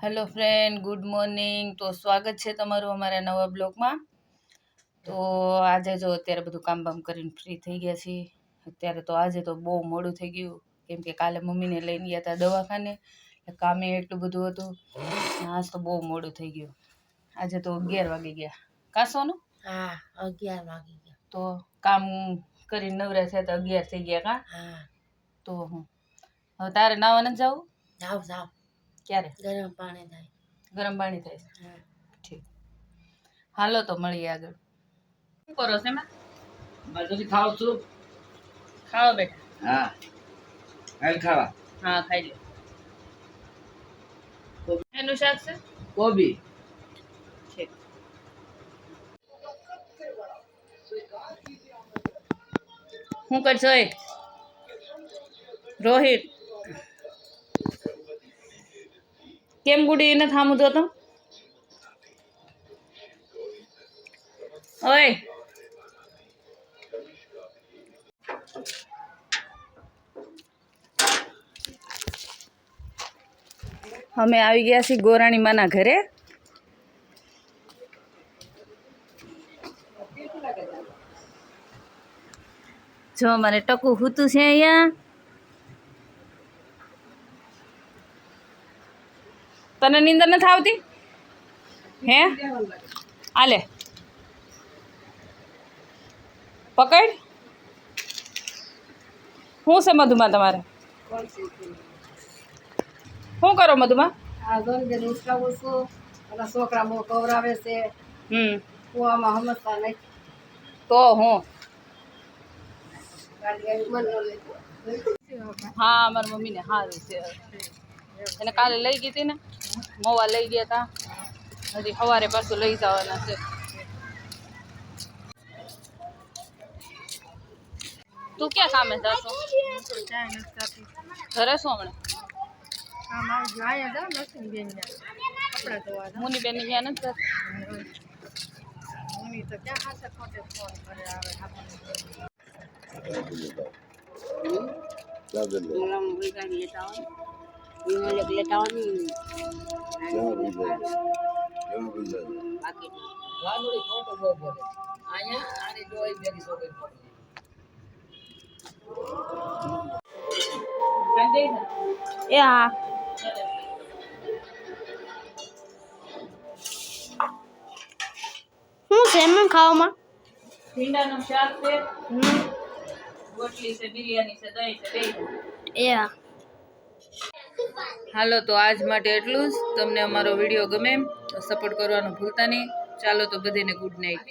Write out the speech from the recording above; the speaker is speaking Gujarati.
Hello friend, good morning. તો સ્વાગત છે તમારું અમારા નવા બ્લોગમાં. તો આજે જો અત્યારે બધું કામ બામ કરીને ફ્રી થઈ ગયા છીએ. અત્યારે તો આજે તો બહુ મોડું થઈ ગયું, કેમ કે કાલે મમ્મીને લઈને ગયા હતા દવાખાને, કામે એટલું બધું હતું. આજ તો બહુ મોડું થઈ ગયું. આજે તો 11 વાગી ગયા. કાસોનું? હા, 11 વાગી ગયા. તો કામ કરીને નવરા થયા તો 11 થઈ ગયા કા? હા. તો હું હવે તારે નાવા નથી જવું? જાવ. ક્યારે? ગરમ પાણી થાય. ગરમ પાણી થાય? હા. ઠીક, હાલો તો મળીએ આગળ. શું કરો છો એમાં? બાજુથી ખાવ છું. ખાઓ બેટા. હા, હાલ ખાવા. હા, ખાઈ લે. એનું શાક છે? કોબી. ઠીક. શું કરશો એ રોહિત? કેમ ગુડી એને થામું તો ઓય અમે આવી ગયા છીએ ગોરાણી માના ઘરે. જો અમારે ટકુ હૂતું છે અહીંયા. તને નીંદર નથી આવતી હે? આલે પકડ. શું છે મધુમાં તમારે? શું કરો મધુમાં? આ ગંદે ઉસકાવું છું અને છોકરા મો કવરાવે છે. કુવામાં સમજતા નહીં. તો હું હા, અમારી મમ્મીને સારું છે. એને કાલે લઈ ગઈ હતી ને, મોવા લઈ ગયા હતા. હજી સવારે પાછું લઈ જવાના છે. તું ક્યાં કામે જાશો? ઘરે શું હમણાં? મુની બેન ત્યાં નથી એ હા. શું છે એમ ખાવામાં? ભીંડાનું શાક છે, રોટલી છે, બિરયાની છે, દહીં છે, બે. હાલો તો આજ માટે એટલું જ. તમને અમારો વિડીયો ગમે તો સપોર્ટ કરવાનું ભૂલતા નહીં. ચાલો તો બધાને ગુડ નાઇટ.